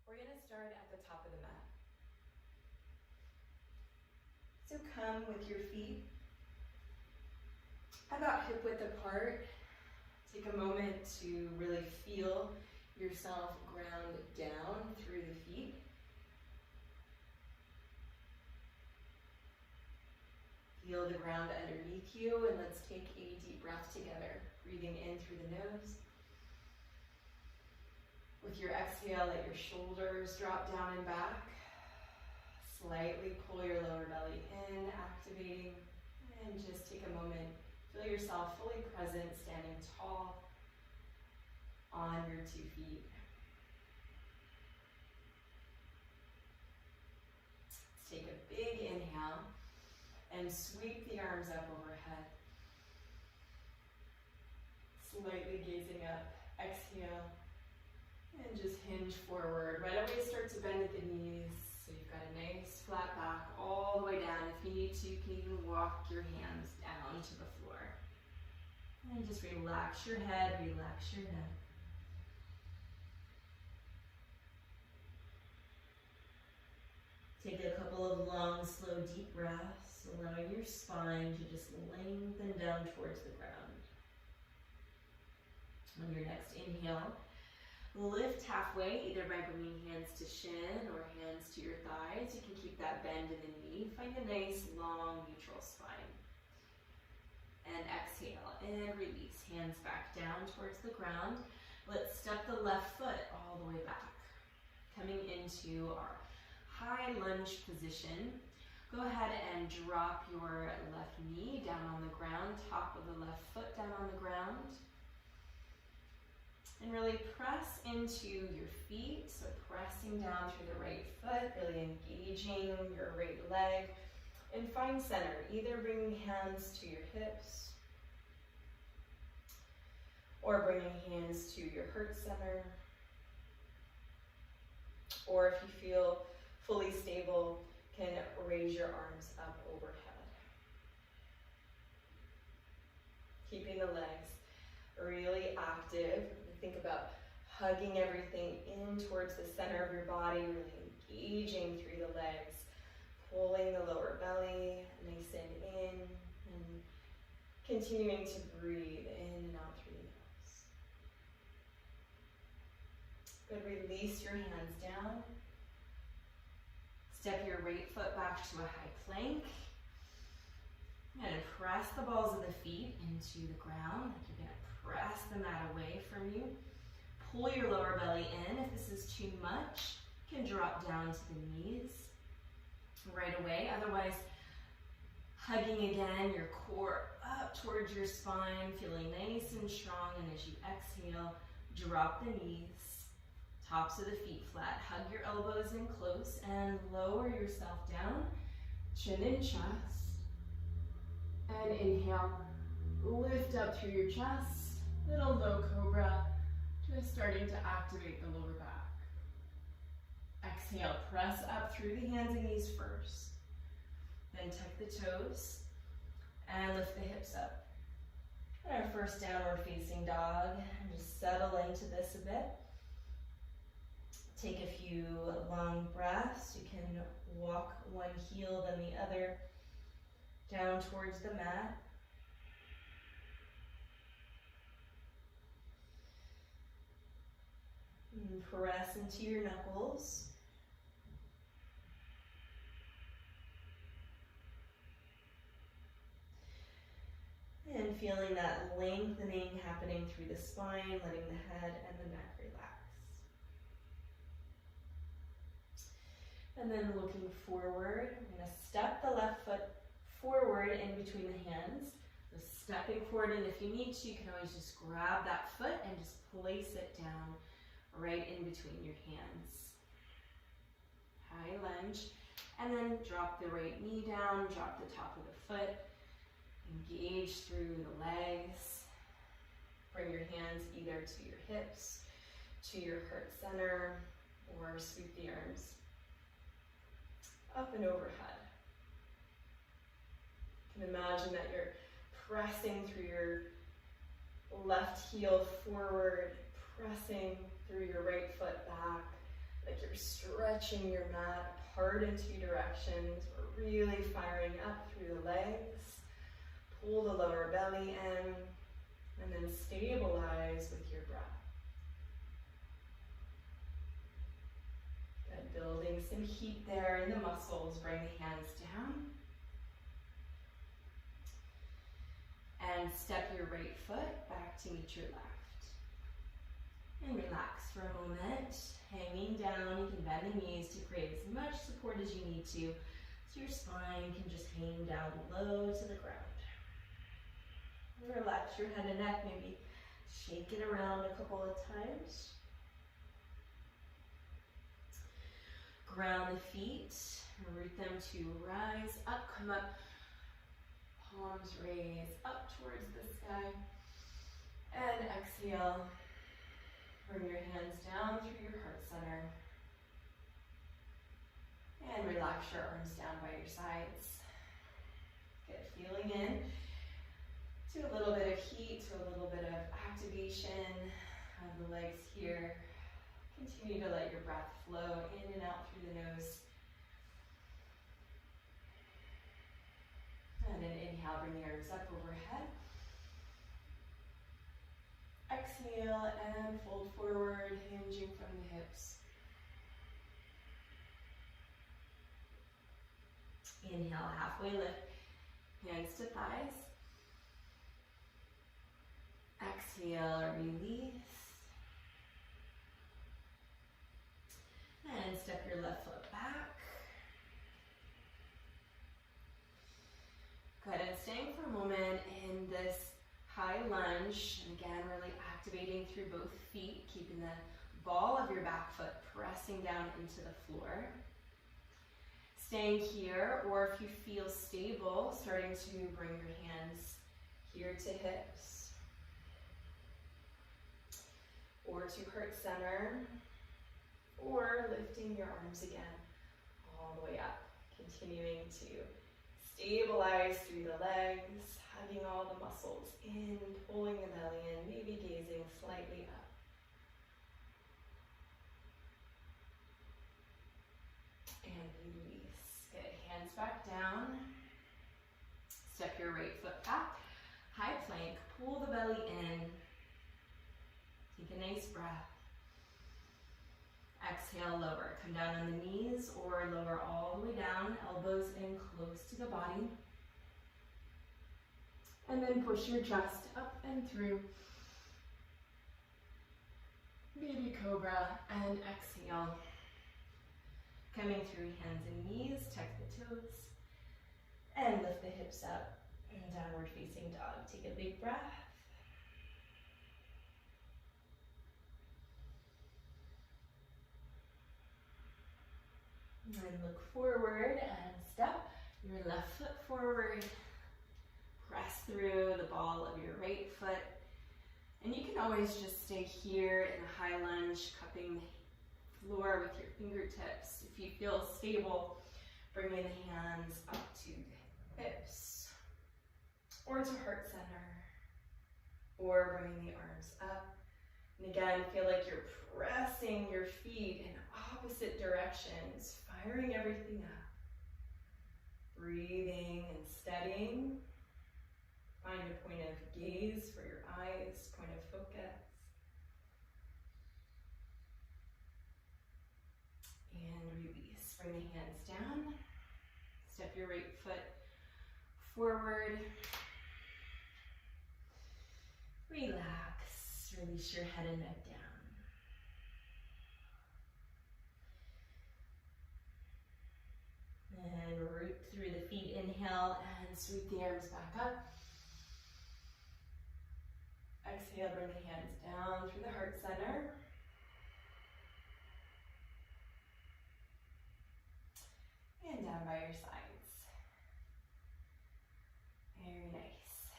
We're going to start at the top of the mat. So come with your feet about hip width apart. Take a moment to really feel yourself ground down through the feet. Feel the ground underneath you, and let's take a deep breath together. Breathing in through the nose. With your exhale, let your shoulders drop down and back. Slightly pull your lower belly in, activating, and just take a moment. Feel yourself fully present, standing tall on your 2 feet. Let's take a big inhale and sweep the arms up overhead. Slightly gazing up, exhale, and just hinge forward. Right away start to bend at the knees, so you've got a nice flat back all the way down. If you need to, you can even walk your hands down to the floor. And just relax your head, relax your neck. Take a couple of long, slow, deep breaths, allowing your spine to just lengthen down towards the ground. On your next inhale, lift halfway, either by bringing hands to shin or hands to your thighs. You can keep that bend in the knee. Find a nice, long, neutral spine. And exhale and release. Hands back down towards the ground. Let's step the left foot all the way back. Coming into our high lunge position. Go ahead and drop your left knee down on the ground, top of the left foot down on the ground. And really press into your feet, so pressing down through the right foot, really engaging your right leg. And find center, either bringing hands to your hips or bringing hands to your heart center. Or if you feel fully stable, can raise your arms up overhead. Keeping the legs really active. Think about hugging everything in towards the center of your body, really engaging through the legs, pulling the lower belly nice and in, and continuing to breathe in and out through the nose. Good, release your hands down. Step your right foot back to a high plank. And press the balls of the feet into the ground. You're going to press the mat away from you. Pull your lower belly in. If this is too much, you can drop down to the knees right away. Otherwise, hugging again, your core up towards your spine, feeling nice and strong. And as you exhale, drop the knees, tops of the feet flat. Hug your elbows in close and lower yourself down, chin and chest. And inhale, lift up through your chest, little low cobra, just starting to activate the lower back. Exhale, press up through the hands and knees first. Then tuck the toes and lift the hips up. And our first downward facing dog, and just settle into this a bit. Take a few long breaths. You can walk one heel then the other down towards the mat. And press into your knuckles. And feeling that lengthening happening through the spine, letting the head and the neck relax. And then looking forward, we're going to step the left foot forward in between the hands. So stepping forward, and if you need to, you can always just grab that foot and just place it down right in between your hands. High lunge, and then drop the right knee down, drop the top of the foot, engage through the legs. Bring your hands either to your hips, to your heart center, or sweep the arms up and overhead. You can imagine that you're pressing through your left heel forward, pressing through your right foot back, like you're stretching your mat apart in 2 directions. We're really firing up through the legs. Pull the lower belly in, and then stabilize with your breath. Good, building some heat there in the muscles. Bring the hands down. And step your right foot back to meet your left. And relax for a moment. Hanging down, you can bend the knees to create as much support as you need to, so your spine can just hang down low to the ground. Relax your head and neck, maybe shake it around a couple of times. Ground the feet, root them to rise up, come up, palms raise up towards the sky, and exhale. Bring your hands down through your heart center. And relax your arms down by your sides. Get feeling in to a little bit of heat, to a little bit of activation of the legs here. Continue to let your breath flow in and out through the nose. And then inhale, bring the arms up overhead. Exhale and fold forward, hinging from the hips. Inhale, halfway lift, hands to thighs. Exhale, release. And step your left foot back. Good, and staying for a moment in this high lunge, and again, really activating through both feet, keeping the ball of your back foot pressing down into the floor. Staying here, or if you feel stable, starting to bring your hands here to hips, or to heart center, or lifting your arms again all the way up, continuing to stabilize through the legs, hugging all the muscles in, pulling the belly in, maybe gazing slightly up. And release. Good, hands back down. Step your right foot back. High plank, pull the belly in. Take a nice breath. Exhale, lower. Come down on the knees or lower all the way down, elbows in close to the body. And then push your chest up and through. Baby Cobra, and exhale. Coming through hands and knees, tuck the toes, and lift the hips up. And downward facing dog. Take a big breath. And look forward and step your left foot forward. Press through the ball of your right foot. And you can always just stay here in a high lunge, cupping the floor with your fingertips. If you feel stable, bringing the hands up to the hips, or to heart center, or bringing the arms up. And again, feel like you're pressing your feet in opposite directions, firing everything up. Breathing and steadying. Find a point of gaze for your eyes, point of focus. And release. Bring the hands down. Step your right foot forward. Relax. Release your head and neck down. And root through the feet. Inhale and sweep the arms back up. Exhale, bring the hands down through the heart center. And down by your sides. Very nice.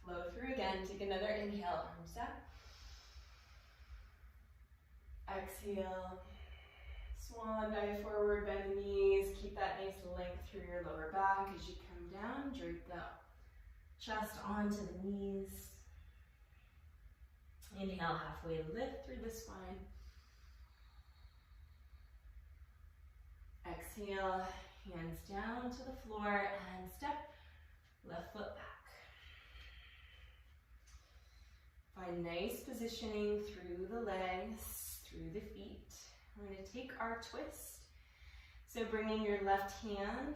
Let's flow through again. Take another inhale, arms up. Exhale. Swan dive forward, bend the knees. Keep that nice length through your lower back as you come down. Drape the chest onto the knees. Inhale, halfway lift through the spine. Exhale, hands down to the floor and step left foot back. Find nice positioning through the legs, through the feet. We're going to take our twist. So bringing your left hand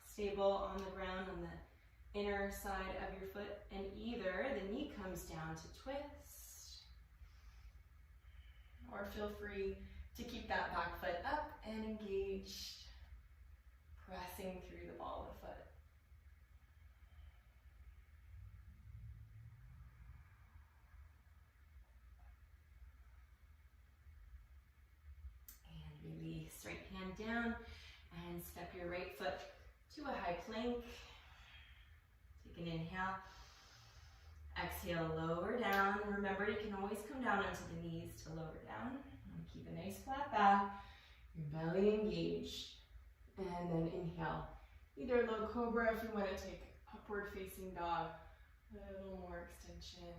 stable on the ground on the inner side of your foot, and either the knee comes down to twist, or feel free to keep that back foot up and engaged, pressing through the ball of the foot. And release, right hand down, and step your right foot to a high plank. Take an inhale. Exhale, lower down. Remember, you can always come down onto the knees to lower down. And keep a nice flat back, your belly engaged. And then inhale. Either low cobra if you want to take upward facing dog. A little more extension,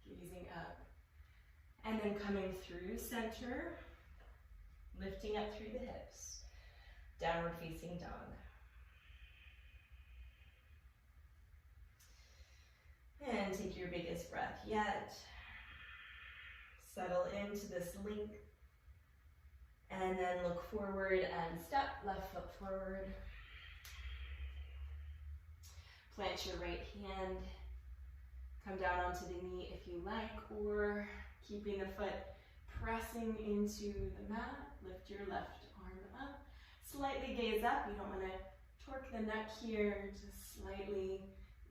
gazing up. And then coming through center, lifting up through the hips. Downward facing dog. And take your biggest breath yet. Settle into this length. And then look forward and step left foot forward. Plant your right hand. Come down onto the knee if you like, or keeping the foot pressing into the mat. Lift your left arm up. Slightly gaze up. You don't want to torque the neck here. Just slightly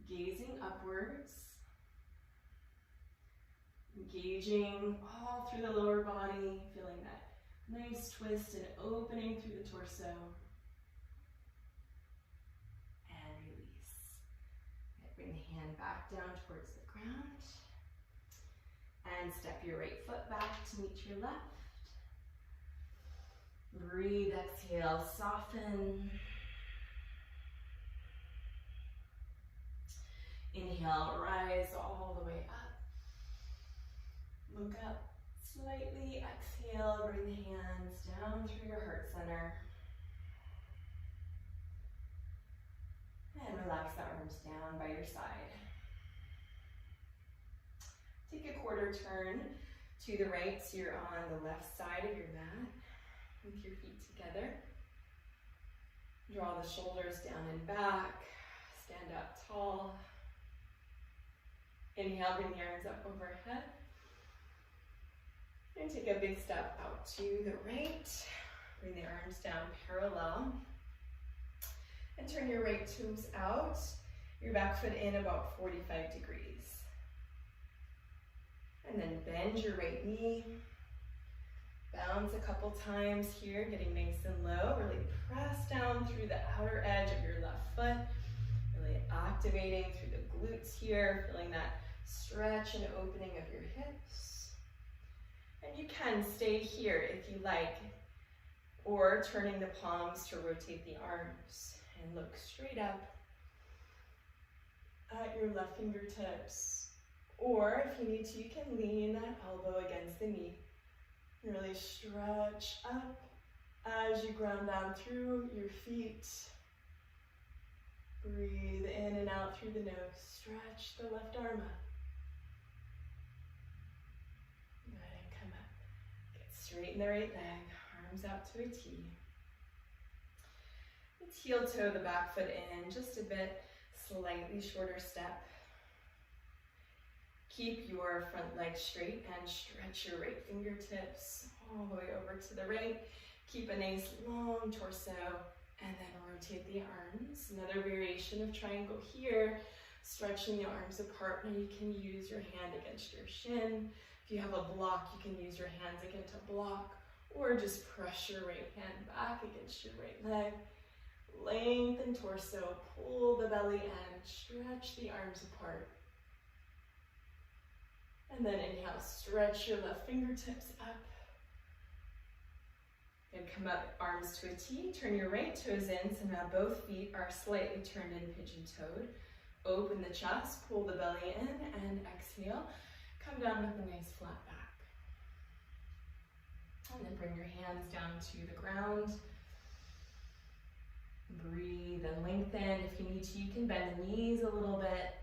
gazing upwards. Engaging all through the lower body, feeling that nice twist and opening through the torso. And release. Bring the hand back down towards the ground. And step your right foot back to meet your left. Breathe, exhale, soften. Inhale, rise all the way up. Look up slightly, exhale, bring the hands down through your heart center. And relax the arms down by your side. Take a quarter turn to the right, so you're on the left side of your mat with your feet together. Draw the shoulders down and back, stand up tall. Inhale, bring the arms up overhead. And take a big step out to the right. Bring the arms down parallel. And turn your right toes out. Your back foot in about 45 degrees. And then bend your right knee. Bounce a couple times here, getting nice and low. Really press down through the outer edge of your left foot. Really activating through the glutes here, feeling that stretch and opening of your hips. And you can stay here if you like, or turning the palms to rotate the arms and look straight up at your left fingertips. Or if you need to, you can lean that elbow against the knee. Really stretch up as you ground down through your feet. Breathe in and out through the nose. Stretch the left arm up. Straighten the right leg, arms out to a T. Let's heel toe the back foot in just a bit, slightly shorter step. Keep your front leg straight and stretch your right fingertips all the way over to the right. Keep a nice long torso and then rotate the arms. Another variation of triangle here, stretching the arms apart. Now you can use your hand against your shin. If you have a block, you can use your hands against a block, or just press your right hand back against your right leg. Lengthen torso, pull the belly in, stretch the arms apart. And then inhale, stretch your left fingertips up. And come up, arms to a T, turn your right toes in, so now both feet are slightly turned in, pigeon-toed. Open the chest, pull the belly in, and exhale. Come down with a nice flat back. And then bring your hands down to the ground. Breathe and lengthen. If you need to, you can bend the knees a little bit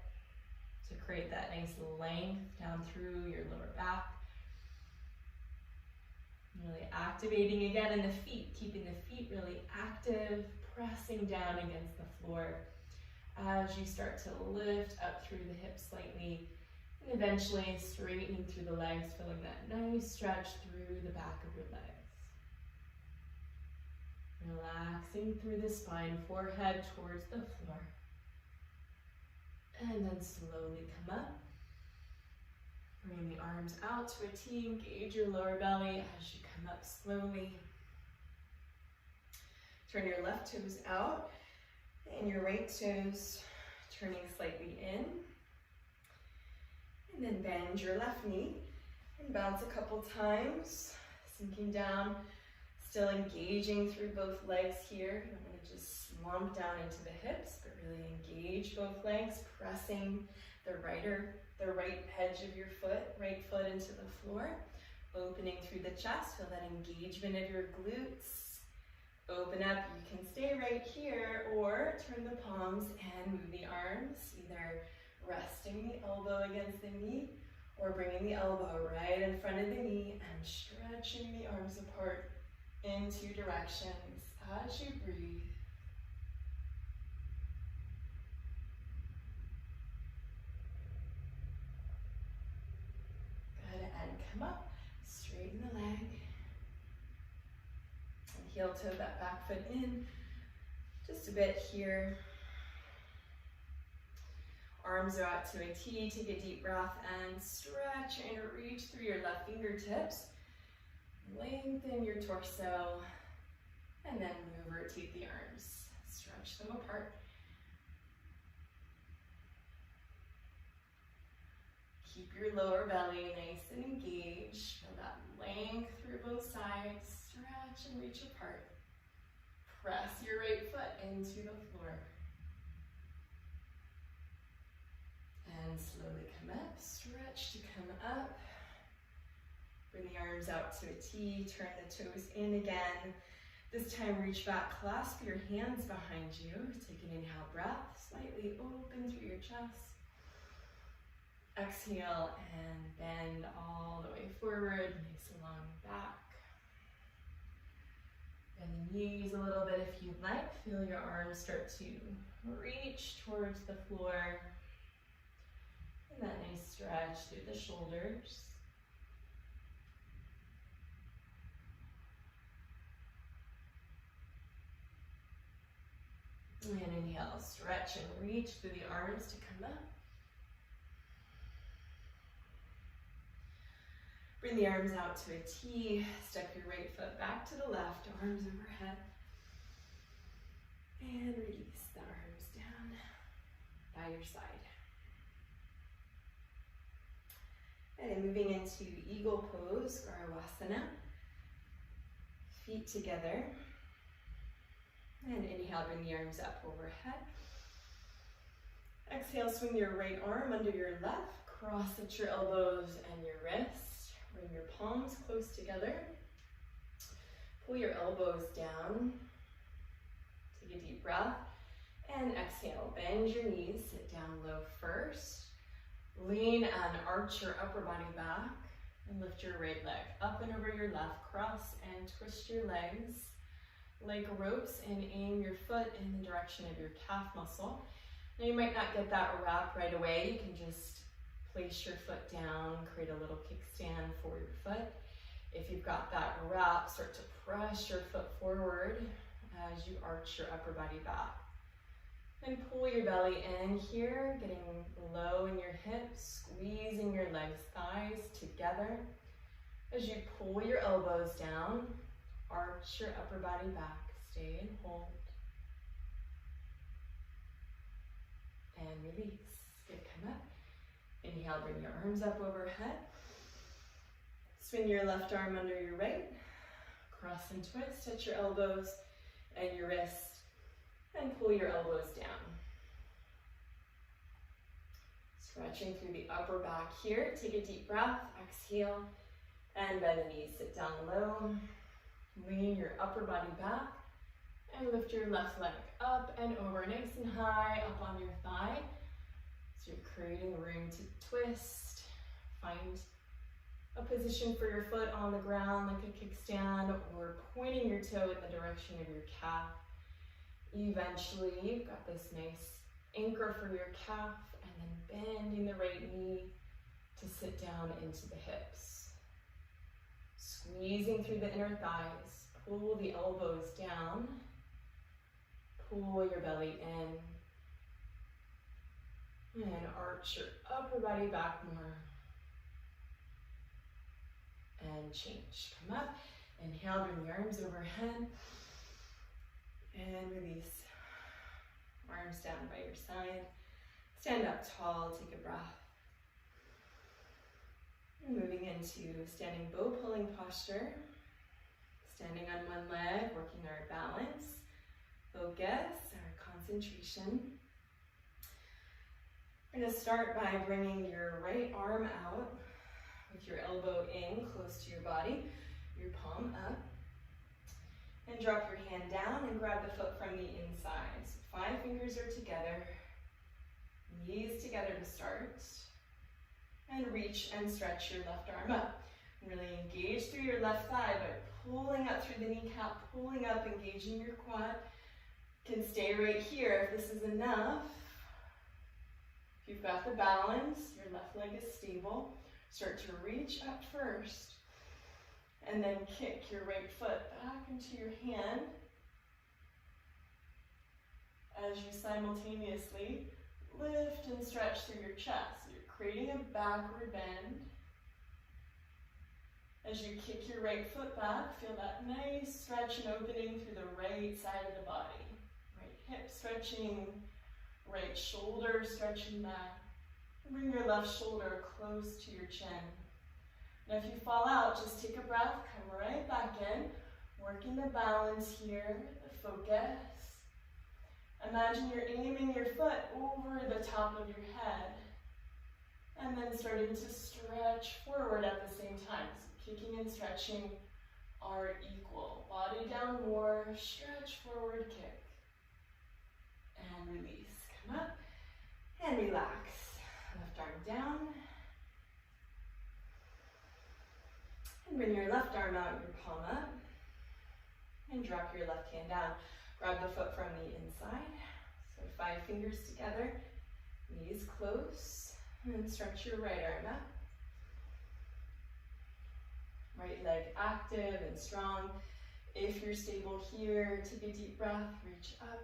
to create that nice length down through your lower back. Really activating again in the feet, keeping the feet really active, pressing down against the floor as you start to lift up through the hips slightly, and eventually straightening through the legs, feeling that nice stretch through the back of your legs. Relaxing through the spine, forehead towards the floor. And then slowly come up. Bring the arms out to a T, engage your lower belly as you come up slowly. Turn your left toes out and your right toes turning slightly in. And then bend your left knee and bounce a couple times, sinking down, still engaging through both legs here. You don't want to just slump down into the hips, but really engage both legs, pressing the right edge of your foot, right foot into the floor, opening through the chest. Feel that engagement of your glutes. Open up. You can stay right here or turn the palms and move the arms, either resting the elbow against the knee or bringing the elbow right in front of the knee and stretching the arms apart in two directions as you breathe. Good, and come up, straighten the leg. And heel toe that back foot in just a bit here. Arms are out to a T, take a deep breath and stretch and reach through your left fingertips. Lengthen your torso and then move, rotate the arms. Stretch them apart. Keep your lower belly nice and engaged. Feel that length through both sides. Stretch and reach apart. Press your right foot into the floor. And slowly come up, stretch to come up. Bring the arms out to a T, turn the toes in again. This time reach back, clasp your hands behind you. Take an inhale breath, slightly open through your chest. Exhale and bend all the way forward, nice long back. Bend the knees a little bit if you'd like. Feel your arms start to reach towards the floor. And that nice stretch through the shoulders. And inhale, stretch and reach through the arms to come up. Bring the arms out to a T. Step your right foot back to the left, arms overhead. And release the arms down by your side. And moving into Eagle Pose, Savasana. Feet together. And inhale, bring the arms up overhead. Exhale, swing your right arm under your left. Cross at your elbows and your wrists. Bring your palms close together. Pull your elbows down. Take a deep breath. And exhale, bend your knees, sit down low first. Lean and arch your upper body back. And lift your right leg up and over your left. Cross and twist your legs like ropes and aim your foot in the direction of your calf muscle. Now you might not get that wrap right away. You can just place your foot down, create a little kickstand for your foot. If you've got that wrap, start to press your foot forward as you arch your upper body back. And pull your belly in here, getting low in your hips, squeezing your legs, thighs together. As you pull your elbows down, arch your upper body back, stay and hold. And release. Good, come up. Inhale, bring your arms up overhead. Swing your left arm under your right. Cross and twist at your elbows and your wrist. And pull your elbows down. Stretching through the upper back here. Take a deep breath. Exhale. And bend the knees. Sit down low. Lean your upper body back. And lift your left leg up and over, nice and high, up on your thigh. So you're creating room to twist. Find a position for your foot on the ground like a kickstand, or pointing your toe in the direction of your calf. Eventually, you've got this nice anchor for your calf, and then bending the right knee to sit down into the hips. Squeezing through the inner thighs, pull the elbows down, pull your belly in, and arch your upper body back more. And change. Come up, inhale, bring the arms overhead, and release. Arms down by your side. Stand up tall, take a breath. And moving into standing bow pulling posture. Standing on one leg, working our balance, focus, our concentration. We're going to start by bringing your right arm out with your elbow in, close to your body, your palm up. And drop your hand down and grab the foot from the inside. So 5 fingers are together, knees together to start. And reach and stretch your left arm up. Really engage through your left thigh by pulling up through the kneecap, pulling up, engaging your quad. You can stay right here if this is enough. If you've got the balance, your left leg is stable. Start to reach up first, and then kick your right foot back into your hand as you simultaneously lift and stretch through your chest. So you're creating a backward bend. As you kick your right foot back, feel that nice stretch and opening through the right side of the body. Right hip stretching, right shoulder stretching back. Bring your left shoulder close to your chin. Now if you fall out, just take a breath, come right back in, working the balance here, the focus. Imagine you're aiming your foot over the top of your head, and then starting to stretch forward at the same time. So kicking and stretching are equal. Body down more, stretch forward, kick, and release. Come up and relax. Left arm down. And bring your left arm out, your palm up. And drop your left hand down. Grab the foot from the inside. So 5 fingers together, knees close. And stretch your right arm up. Right leg active and strong. If you're stable here, take a deep breath, reach up.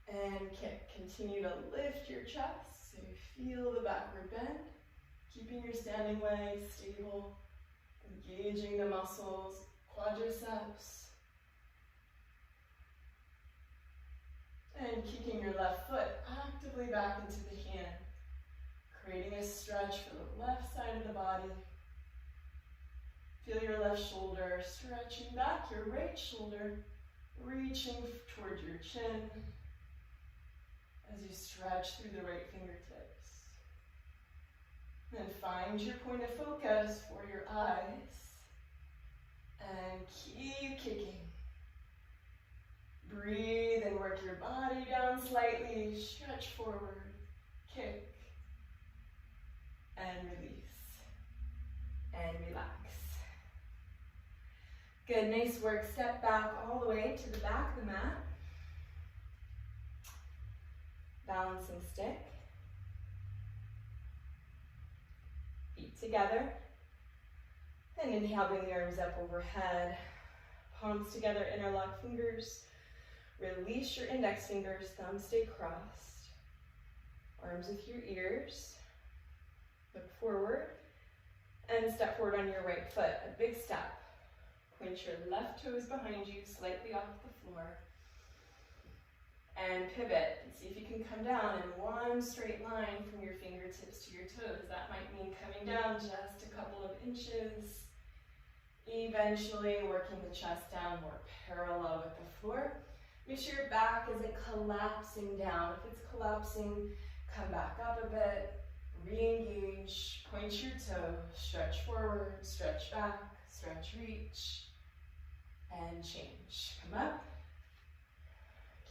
And kick. Continue to lift your chest. So you feel the backward bend, keeping your standing leg stable, engaging the muscles, quadriceps, and kicking your left foot actively back into the hand, creating a stretch for the left side of the body. Feel your left shoulder stretching back, your right shoulder reaching towards your chin, as you stretch through the right fingertips. Then find your point of focus for your eyes and keep kicking. Breathe and work your body down slightly, stretch forward, kick, and release, and relax. Good, nice work. Step back all the way to the back of the mat. Balancing stick. Feet together. And inhale, bring the arms up overhead. Palms together, interlock fingers. Release your index fingers, thumbs stay crossed. Arms with your ears. Look forward. And step forward on your right foot, a big step. Point your left toes behind you, slightly off the floor. And pivot. And see if you can come down in one straight line from your fingertips to your toes. That might mean coming down just a couple of inches. Eventually working the chest down more parallel with the floor. Make sure your back isn't collapsing down. If it's collapsing, come back up a bit. Re-engage. Point your toe. Stretch forward. Stretch back. Stretch, reach. And change. Come up.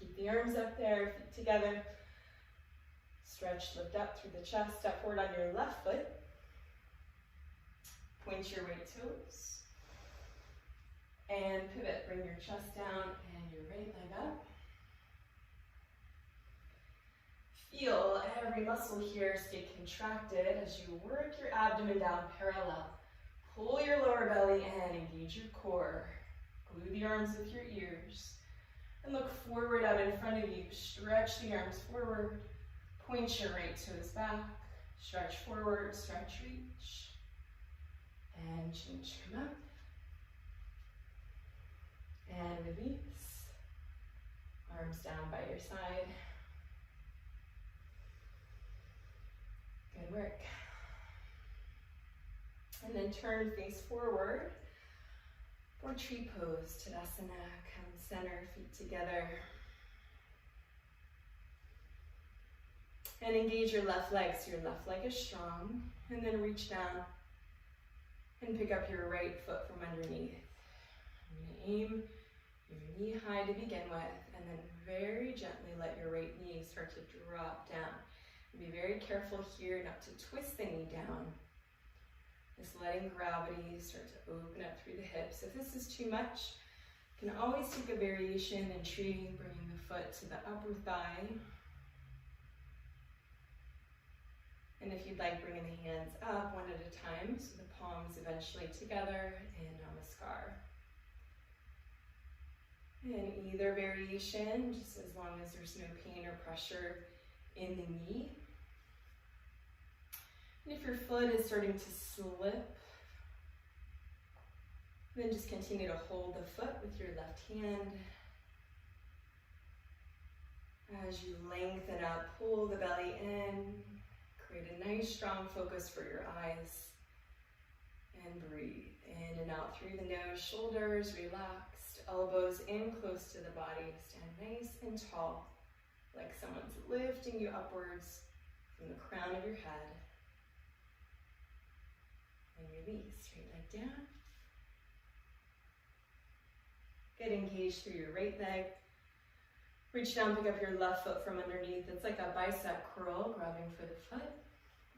Keep the arms up there, feet together. Stretch, lift up through the chest, step forward on your left foot. Point your right toes. And pivot, bring your chest down and your right leg up. Feel every muscle here stay contracted as you work your abdomen down parallel. Pull your lower belly and engage your core. Glue the arms with your ears. And look forward out in front of you. Stretch the arms forward. Point your right toes back. Stretch forward, stretch, reach. And change, come up. And release. Arms down by your side. Good work. And then turn face forward for tree pose, Tadasana. Come center, feet together. And engage your left leg, so your left leg is strong. And then reach down and pick up your right foot from underneath. I'm going to aim your knee high to begin with, and then very gently let your right knee start to drop down. Be very careful here not to twist the knee down. Just letting gravity start to open up through the hips. If this is too much, you can always take a variation in tree, bringing the foot to the upper thigh. And if you'd like, bringing the hands up one at a time, so the palms eventually together in Namaskar. And either variation, just as long as there's no pain or pressure in the knee. And if your foot is starting to slip, then just continue to hold the foot with your left hand. As you lengthen up, pull the belly in, create a nice strong focus for your eyes. And breathe in and out through the nose, shoulders relaxed, elbows in close to the body. Stand nice and tall, like someone's lifting you upwards from the crown of your head. And release, straight leg down. Get engaged through your right leg. Reach down, pick up your left foot from underneath. It's like a bicep curl, grabbing for the foot.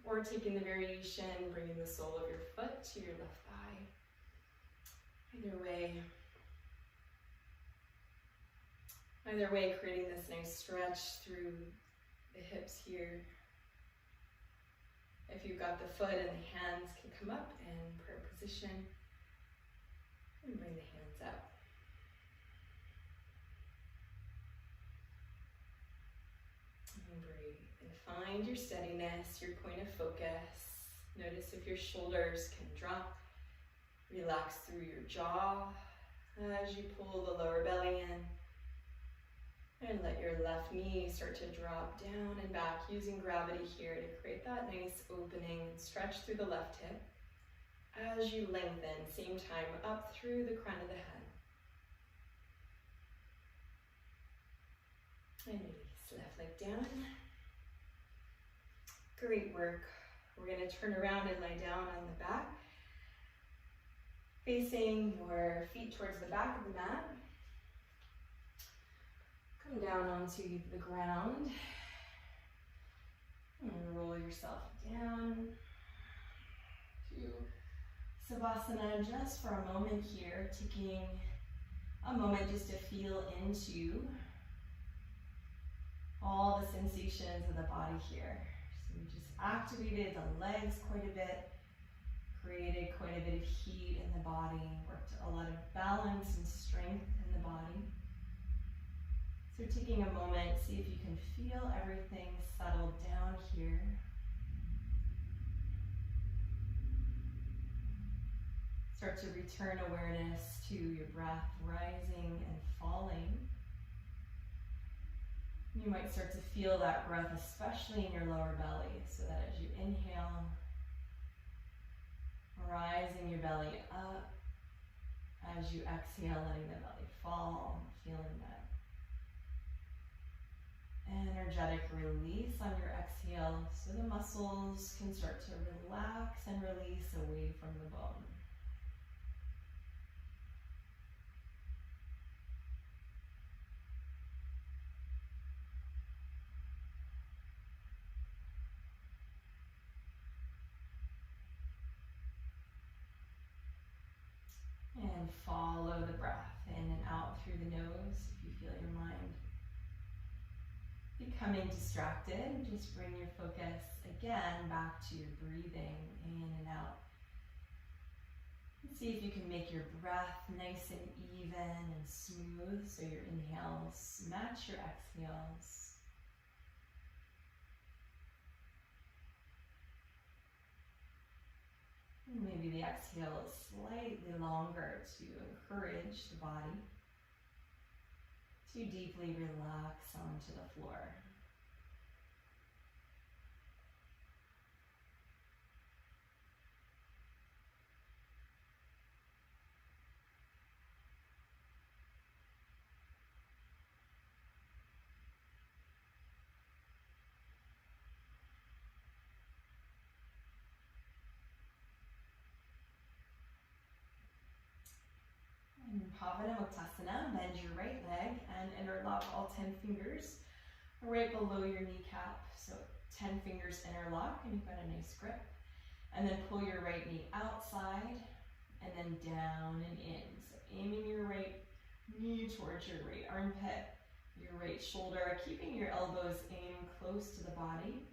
Or taking the variation, bringing the sole of your foot to your left thigh. Either way, creating this nice stretch through the hips here. If you've got the foot and the hands can come up in prayer position. And bring the hands up. And breathe. And find your steadiness, your point of focus. Notice if your shoulders can drop. Relax through your jaw as you pull the lower belly in. And let your left knee start to drop down and back, using gravity here to create that nice opening and stretch through the left hip. As you lengthen, same time, up through the crown of the head. And release, left leg down. Great work. We're going to turn around and lie down on the back, facing your feet towards the back of the mat. Come down onto the ground and roll yourself down to Savasana just for a moment here, taking a moment just to feel into all the sensations of the body here. So we just activated the legs quite a bit, created quite a bit of heat in the body, worked a lot of balance and strength in the body. So taking a moment, see if you can feel everything settle down here. Start to return awareness to your breath rising and falling. You might start to feel that breath, especially in your lower belly, so that as you inhale, rising your belly up. As you exhale, letting the belly fall, feeling that energetic release on your exhale, so the muscles can start to relax and release away from the bone. and follow the breath in and out through the nose if you feel your mind becoming distracted. Just bring your focus again back to your breathing in and out. And see if you can make your breath nice and even and smooth so your inhales match your exhales. And maybe the exhale is slightly longer to encourage the body to deeply relax onto the floor. Tadasana, bend your right leg and interlock all 10 fingers right below your kneecap. So 10 fingers interlock and you've got a nice grip. And then pull your right knee outside and then down and in. So aiming your right knee towards your right armpit, your right shoulder, keeping your elbows aimed close to the body.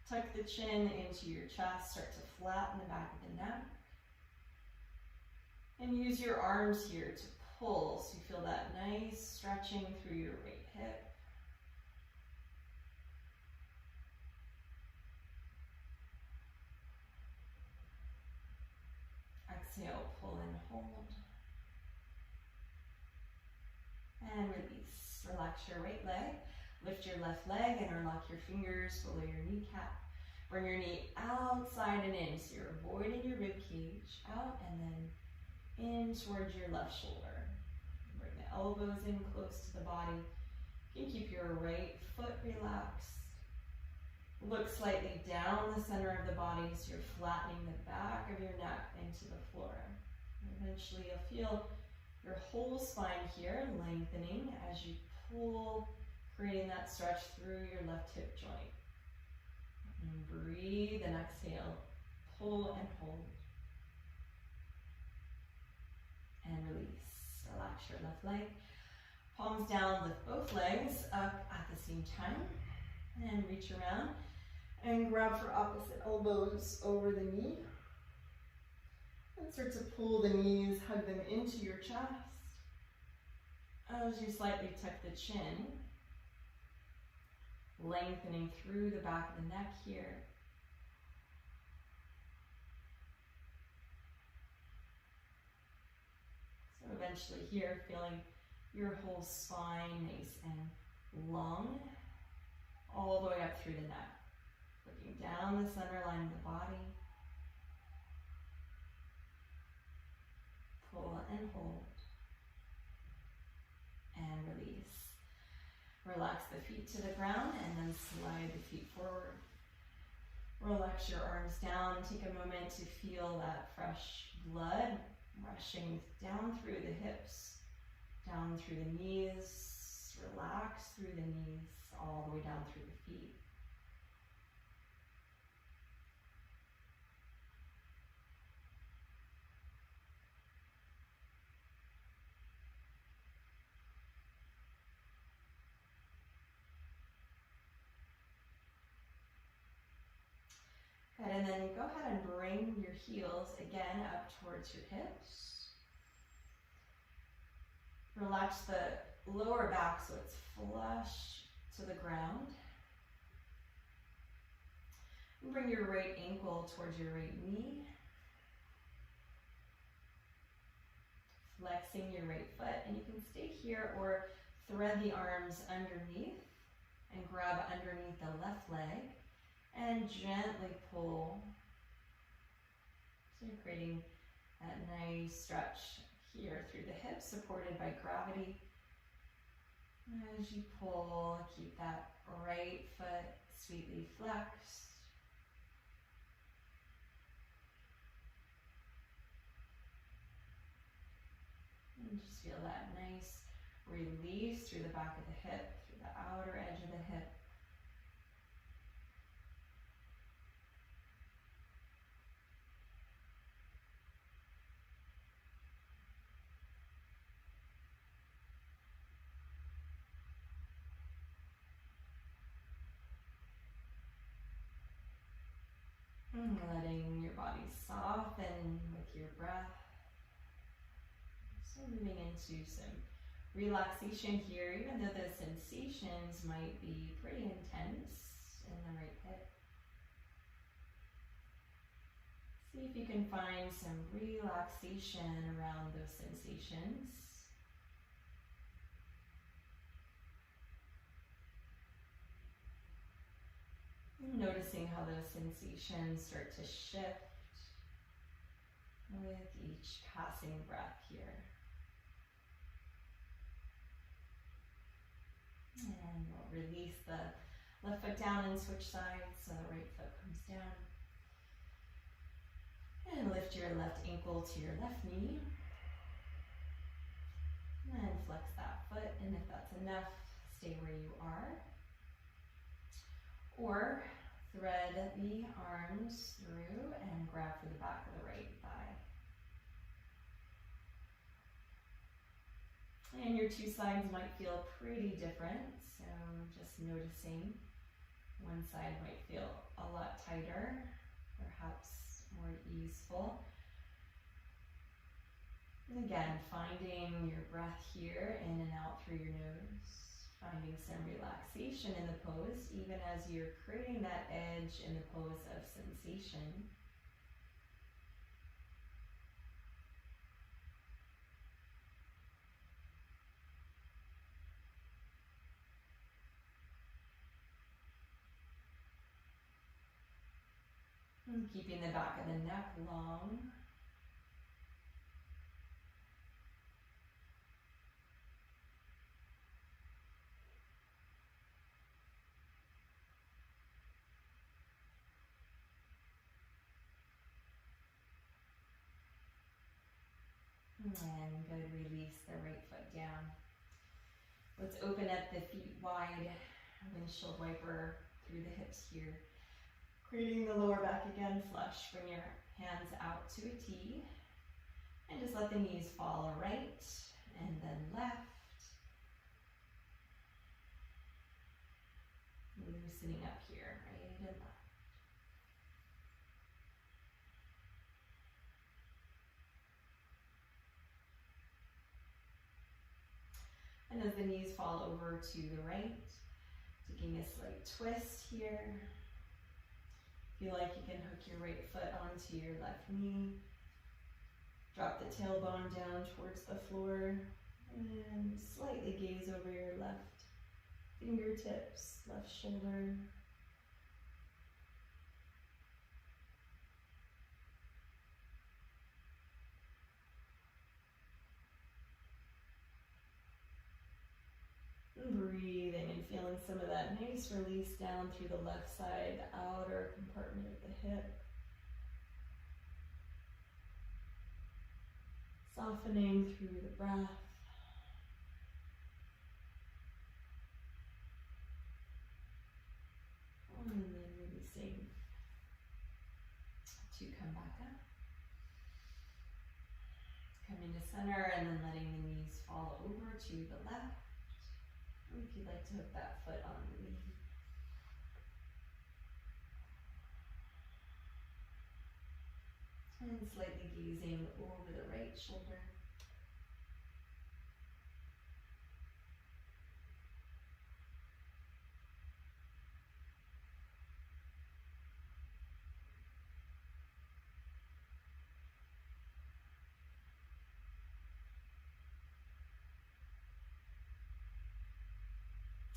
Tuck the chin into your chest, start to flatten the back of the neck. And use your arms here to pull, so you feel that nice stretching through your right hip. Exhale, pull and hold. And release. Relax your right leg. Lift your left leg, interlock your fingers below your kneecap. Bring your knee outside and in, so you're avoiding your rib cage. Out and then in towards your left shoulder. Bring the elbows in close to the body. You can keep your right foot relaxed. Look slightly down the center of the body so you're flattening the back of your neck into the floor. And eventually you'll feel your whole spine here lengthening as you pull, creating that stretch through your left hip joint. And breathe and exhale. Pull and hold. And release. Relax your left leg. Palms down, lift both legs up at the same time. And reach around and grab for opposite elbows over the knee. And start to pull the knees, hug them into your chest. As you slightly tuck the chin, lengthening through the back of the neck here. So eventually here, feeling your whole spine nice and long, all the way up through the neck. Looking down the center line of the body. Pull and hold. And release. Relax the feet to the ground and then slide the feet forward. Relax your arms down. Take a moment to feel that fresh blood rushing down through the hips, down through the knees. Relax through the knees, all the way down through the feet. Good, and then go ahead and bring your heels again up towards your hips. Relax the lower back so it's flush to the ground. And bring your right ankle towards your right knee. Flexing your right foot, and you can stay here or thread the arms underneath and grab underneath the left leg and gently pull. So you're creating that nice stretch here through the hips, supported by gravity. As you pull, keep that right foot sweetly flexed. And just feel that nice release through the back of the hip, through the outer edge of the hip. Letting your body soften with your breath. So moving into some relaxation here, even though the sensations might be pretty intense in the right hip. See if you can find some relaxation around those sensations. Noticing how those sensations start to shift with each passing breath here. And we'll release the left foot down and switch sides so the right foot comes down. And lift your left ankle to your left knee. And flex that foot, and if that's enough, stay where you are. Or thread the arms through and grab for the back of the right thigh. And your two sides might feel pretty different, so just noticing. One side might feel a lot tighter, perhaps more easeful. And again, finding your breath here in and out through your nose. Finding some relaxation in the pose, even as you're creating that edge in the pose of sensation. And keeping the back of the neck long. And good, release the right foot down. Let's open up the feet wide, windshield wiper through the hips here. Creating the lower back again, flush. Bring your hands out to a T. And just let the knees fall right and then left. Loosening up here, right and left. And as the knees fall over to the right, taking a slight twist here. Feel like you can hook your right foot onto your left knee. Drop the tailbone down towards the floor and slightly gaze over your left fingertips, left shoulder. Breathing and feeling some of that nice release down through the left side, outer compartment of the hip. Softening through the breath. And then releasing to come back up. Coming to center and then letting the knees fall over to the left. If you'd like to hook that foot on the knee. And slightly gazing over the right shoulder.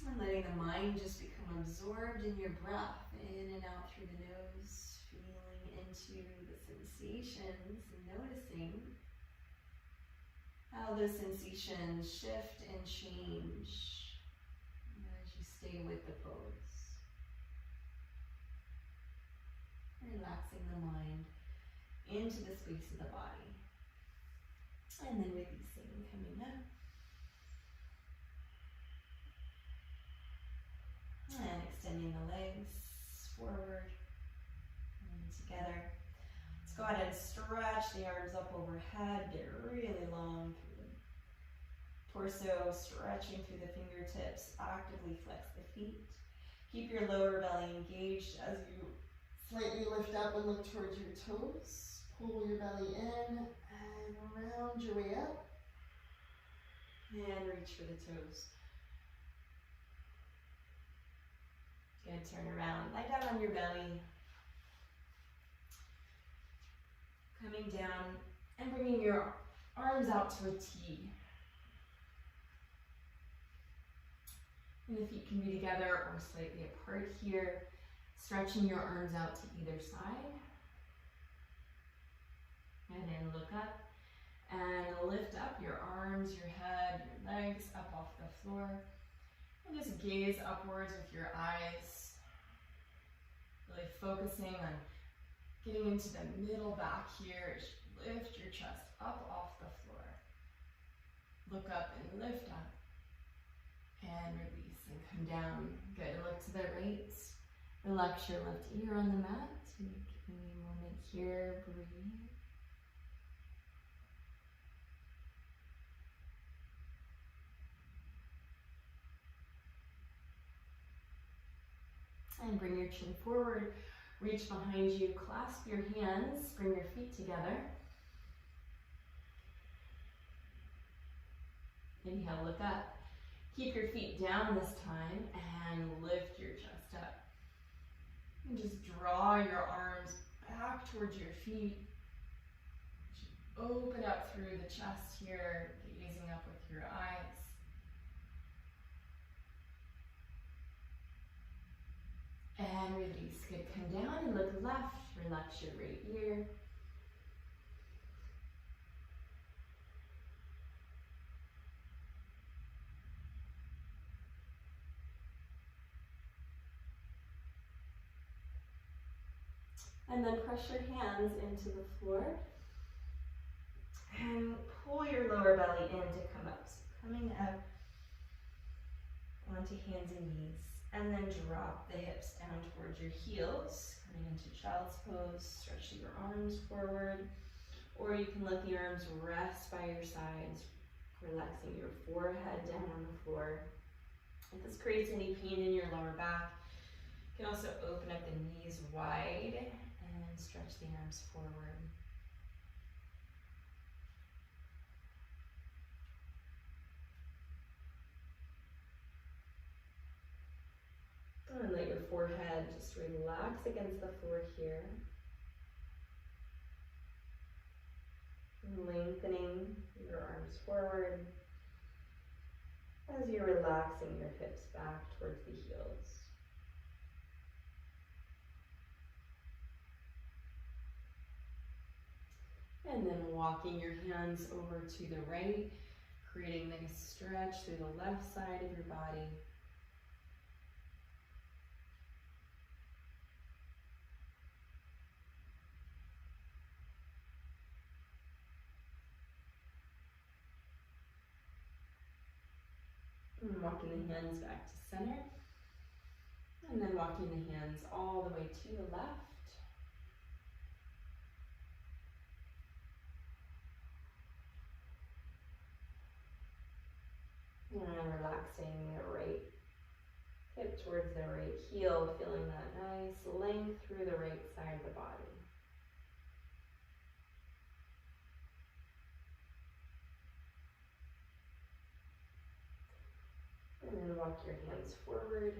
And letting the mind just become absorbed in your breath, in and out through the nose, feeling into the sensations and noticing how those sensations shift and change as you stay with the pose. Relaxing the mind into the space of the body. And then releasing, coming up. And extending the legs forward and together. Let's go ahead and stretch the arms up overhead. Get really long through the torso, stretching through the fingertips. Actively flex the feet. Keep your lower belly engaged as you Slightly lift up and look towards your toes. Pull your belly in and round your way up. And reach for the toes. Good, turn around. Lie down on your belly. Coming down and bringing your arms out to a T. And the feet can be together or slightly apart here. Stretching your arms out to either side. And then look up. And lift up your arms, your head, your legs up off the floor. And just gaze upwards with your eyes. Really focusing on getting into the middle back here. Lift your chest up off the floor. Look up and lift up. And release and come down. Good. Look to the right. Relax your left ear on the mat. Take a moment here. Breathe. And bring your chin forward, reach behind you, clasp your hands, bring your feet together. Inhale, look up. Keep your feet down this time and lift your chest up. And just draw your arms back towards your feet. Open up through the chest here, gazing up with your eyes. And release. Good. Come down and look left. Relax your right ear. And then press your hands into the floor. And pull your lower belly in to come up. So coming up onto hands and knees. And then drop the hips down towards your heels, coming into child's pose, stretch your arms forward, or you can let the arms rest by your sides, relaxing your forehead down on the floor. If this creates any pain in your lower back, you can also open up the knees wide and stretch the arms forward. And let your forehead just relax against the floor here. Lengthening your arms forward as you're relaxing your hips back towards the heels. And then walking your hands over to the right, creating a nice stretch through the left side of your body. And walking the hands back to center. And then walking the hands all the way to the left. And relaxing the right hip towards the right heel, feeling that nice length through the right side of the body. And then walk your hands forward.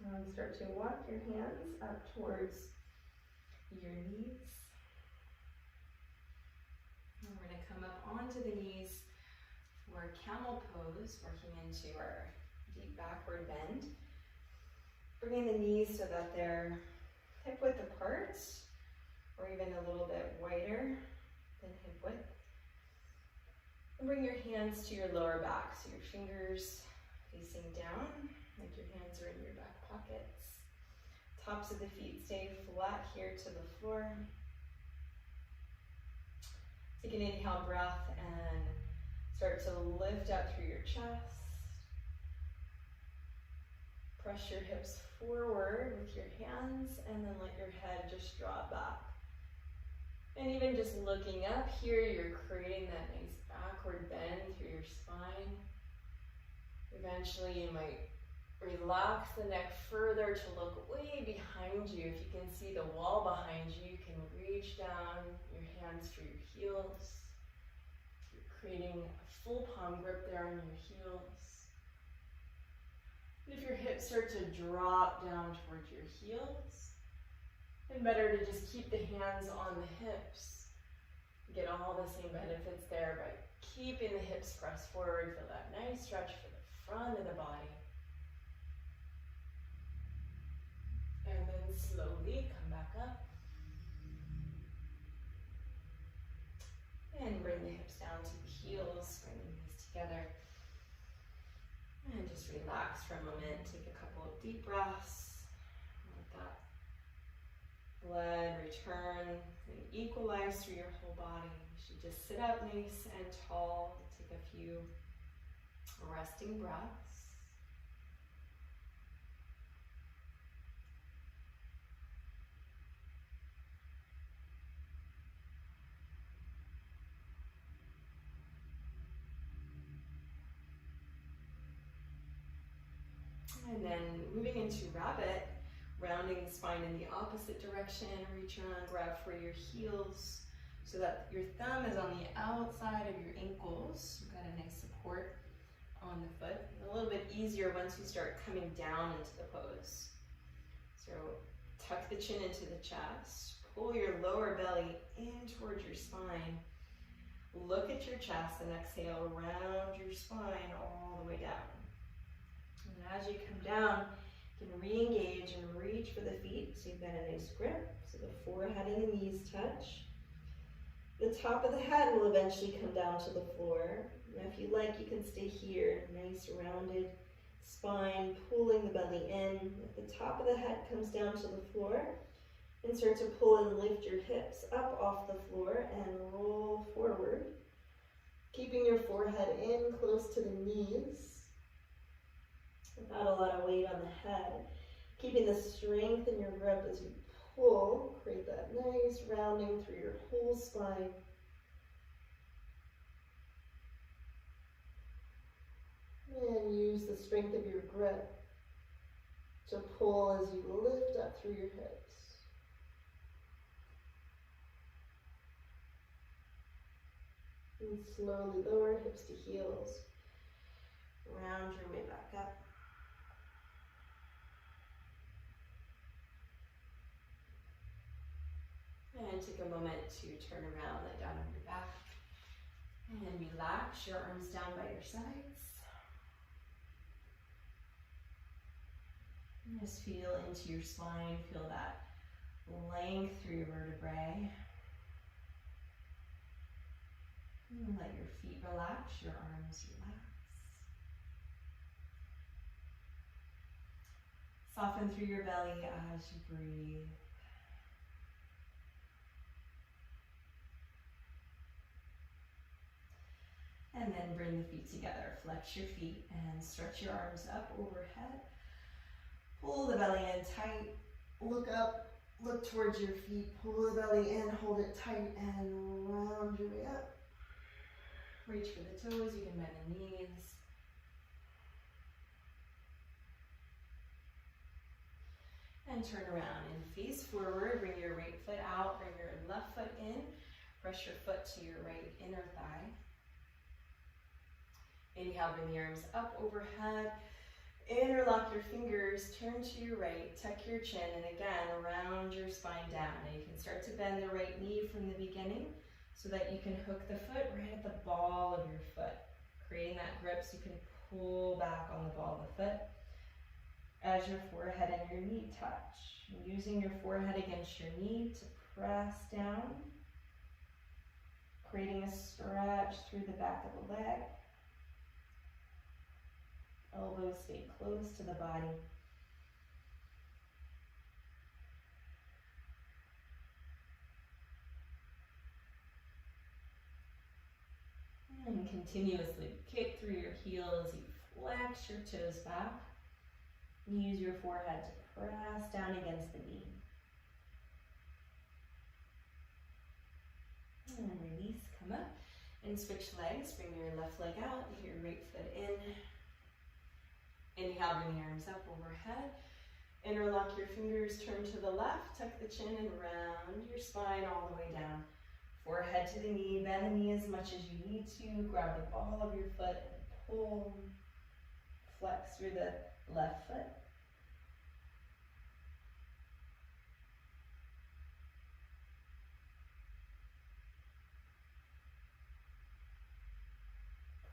And start to walk your hands up towards your knees. And we're going to come up onto the knees for Camel Pose, working into our deep backward bend. Bringing the knees so that they're hip width apart, or even a little bit wider than hip width. And bring your hands to your lower back, so your fingers facing down, like your hands are in your back pockets. Tops of the feet stay flat here to the floor. Take an inhale breath and start to lift up through your chest. Press your hips forward with your hands and then let your head just drop back. And even just looking up here, you're creating that nice backward bend through your spine. Eventually you might relax the neck further to look way behind you. If you can see the wall behind you, you can reach down your hands for your heels. You're creating a full palm grip there on your heels. If your hips start to drop down towards your heels, then better to just keep the hands on the hips. Get all the same benefits there by keeping the hips pressed forward. Feel that nice stretch for the front of the body. And then slowly come back up. And bring the hips down to the heels, bring the knees together. And just relax for a moment. Take a couple of deep breaths. Let that blood return and equalize through your whole body. You should just sit up nice and tall. Take a few resting breaths. And then moving into rabbit, rounding the spine in the opposite direction, reach around, grab for your heels so that your thumb is on the outside of your ankles. You've got a nice support on the foot. A little bit easier once you start coming down into the pose. So tuck the chin into the chest, pull your lower belly in towards your spine. Look at your chest and exhale, round your spine all the way down. And as you come down, you can re-engage and reach for the feet so you've got a nice grip. So the forehead and the knees touch. The top of the head will eventually come down to the floor. And if you like, you can stay here. Nice rounded spine, pulling the belly in. If the top of the head comes down to the floor, and start to pull and lift your hips up off the floor and roll forward. Keeping your forehead in close to the knees. Without a lot of weight on the head. Keeping the strength in your grip as you pull. Create that nice rounding through your whole spine. And use the strength of your grip to pull as you lift up through your hips. And slowly lower hips to heels. Round your way back up. And take a moment to turn around, lay down on your back. And relax your arms down by your sides. And just feel into your spine, feel that length through your vertebrae. And let your feet relax, your arms relax. Soften through your belly as you breathe. And then bring the feet together. Flex your feet and stretch your arms up overhead. Pull the belly in tight. Look up, look towards your feet. Pull the belly in, hold it tight, and round your way up. Reach for the toes, you can bend the knees. And turn around and face forward. Bring your right foot out, bring your left foot in. Press your foot to your right inner thigh. Inhale, bring the arms up overhead. Interlock your fingers, turn to your right, tuck your chin, and again, round your spine down. Now you can start to bend the right knee from the beginning so that you can hook the foot right at the ball of your foot, creating that grip so you can pull back on the ball of the foot as your forehead and your knee touch. Using your forehead against your knee to press down, creating a stretch through the back of the leg. Elbows stay close to the body. And continuously kick through your heel as you flex your toes back. Use your forehead to press down against the knee. And then release, come up. And switch legs, bring your left leg out, your right foot in. Inhale, bring the arms up overhead. Interlock your fingers, turn to the left, tuck the chin and round your spine all the way down. Forehead to the knee, bend the knee as much as you need to. Grab the ball of your foot and pull. Flex through the left foot.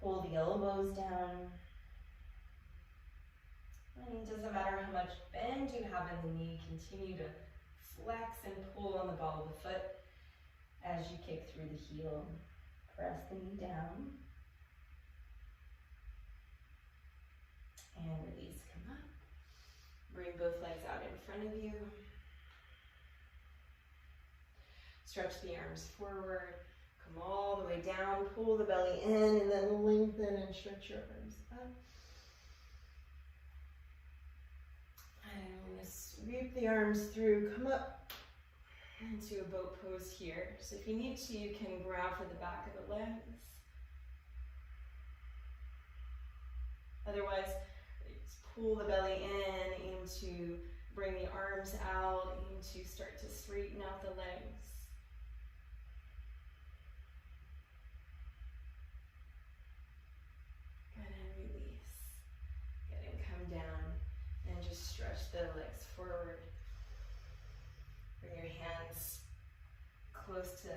Pull the elbows down. And it doesn't matter how much bend you have in the knee, continue to flex and pull on the ball of the foot as you kick through the heel. Press the knee down. And release, come up. Bring both legs out in front of you. Stretch the arms forward. Come all the way down, pull the belly in, and then lengthen and stretch your arms up. And I'm going to sweep the arms through, come up into a boat pose here. So if you need to, you can grab for the back of the legs. Otherwise, just pull the belly in, aim to bring the arms out, aim to start to straighten out the legs. Down and just stretch the legs forward. Bring your hands close to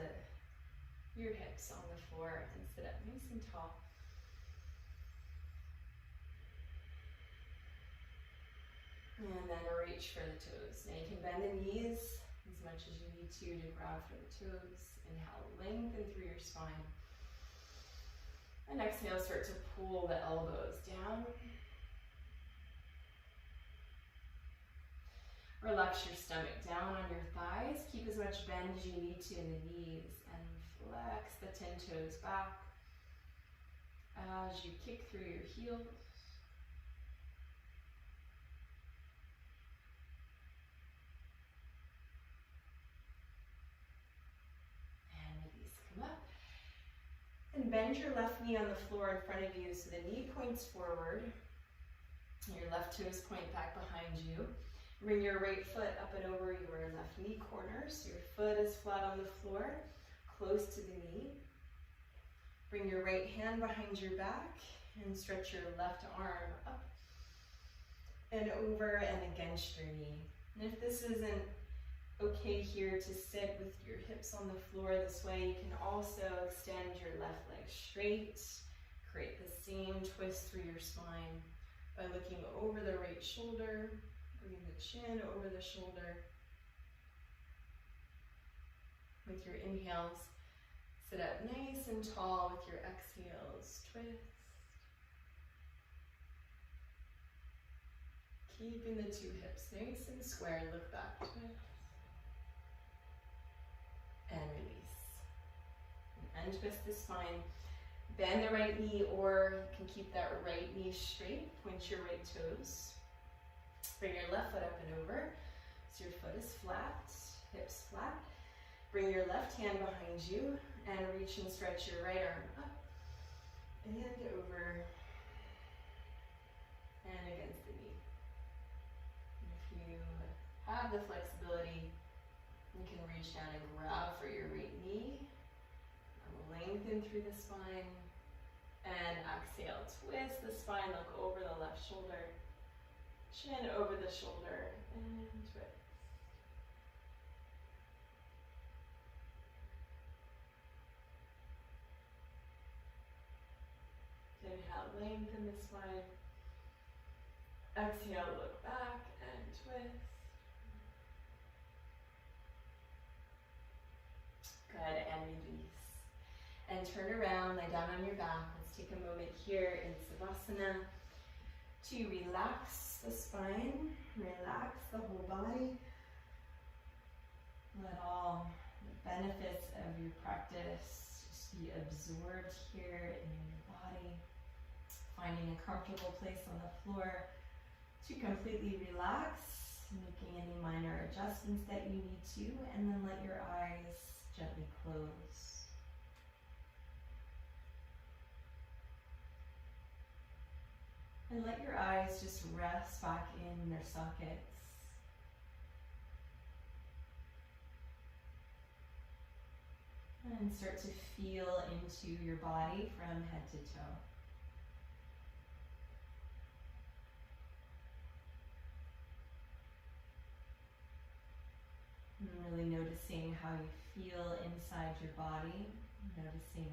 your hips on the floor and sit up nice and tall. And then reach for the toes. Now you can bend the knees as much as you need to grab for the toes. Inhale, lengthen through your spine. And exhale, start to pull the elbows down. Relax your stomach down on your thighs. Keep as much bend as you need to in the knees and flex the 10 toes back as you kick through your heels. And release, come up. And bend your left knee on the floor in front of you so the knee points forward. Your left toes point back behind you. Bring your right foot up and over your left knee corner, so your foot is flat on the floor, close to the knee. Bring your right hand behind your back and stretch your left arm up and over and against your knee. And if this isn't okay here to sit with your hips on the floor this way, you can also extend your left leg straight, create the same twist through your spine by looking over the right shoulder. Bring the chin over the shoulder. With your inhales, sit up nice and tall. With your exhales, twist. Keeping the two hips nice and square. Look back, twist. And release. And untwist the spine. Bend the right knee, or you can keep that right knee straight. Point your right toes. Bring your left foot up and over, so your foot is flat, hips flat. Bring your left hand behind you and reach and stretch your right arm up and over and against the knee. And if you have the flexibility, you can reach down and grab for your right knee, lengthen through the spine, and exhale, twist the spine, look over the left shoulder. Chin over the shoulder and twist. Inhale, lengthen the spine. Exhale, look back and twist. Good, and release. And turn around, lie down on your back. Let's take a moment here in Savasana to relax the spine, relax the whole body. Let all the benefits of your practice just be absorbed here in your body. Finding a comfortable place on the floor to completely relax, making any minor adjustments that you need to, and then let your eyes gently close. eyes just rest back in their sockets. And start to feel into your body from head to toe. And really noticing how you feel inside your body, noticing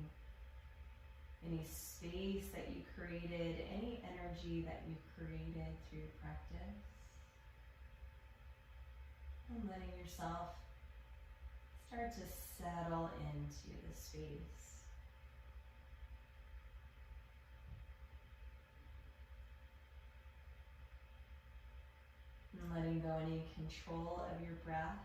any space that you created, any energy that you created through your practice. And letting yourself start to settle into the space. And letting go any control of your breath.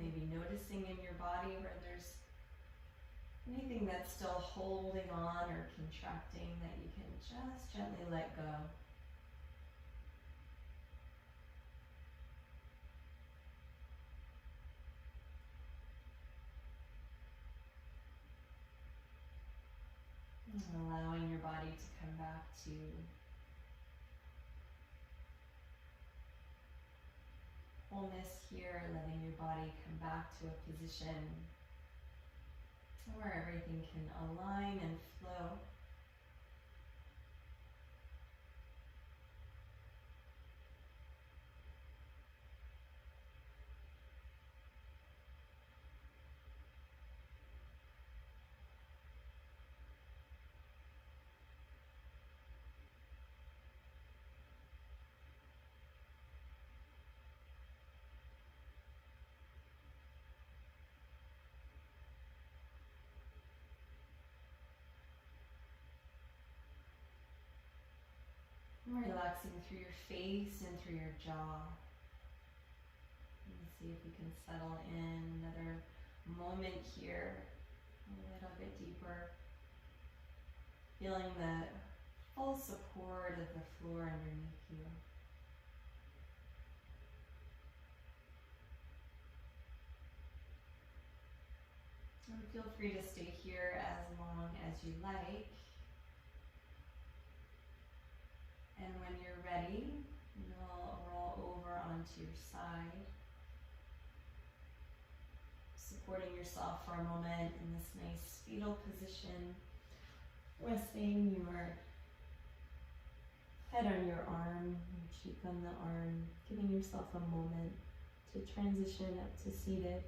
Maybe noticing in your body where there's anything that's still holding on or contracting that you can just gently let go. And allowing your body to come back to wholeness here, letting your body come back to a position where everything can align and flow. Relaxing through your face and through your jaw. And see if we can settle in another moment here, a little bit deeper. Feeling the full support of the floor underneath you. And feel free to stay here as long as you like. And when you're ready, you'll roll over onto your side, supporting yourself for a moment in this nice fetal position, resting your head on your arm, your cheek on the arm, giving yourself a moment to transition up to seated,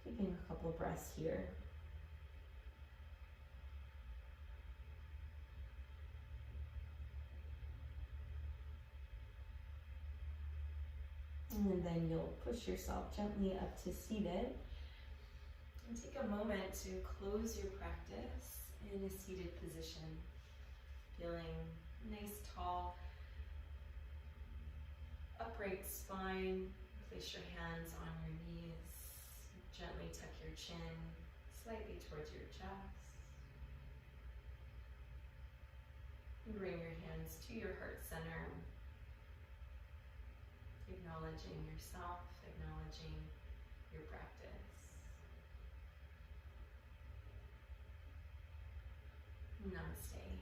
taking a couple breaths here. And then you'll push yourself gently up to seated. And take a moment to close your practice in a seated position. Feeling nice, tall, upright spine. Place your hands on your knees. Gently tuck your chin slightly towards your chest. And bring your hands to your heart center. Acknowledging yourself, acknowledging your practice. Namaste.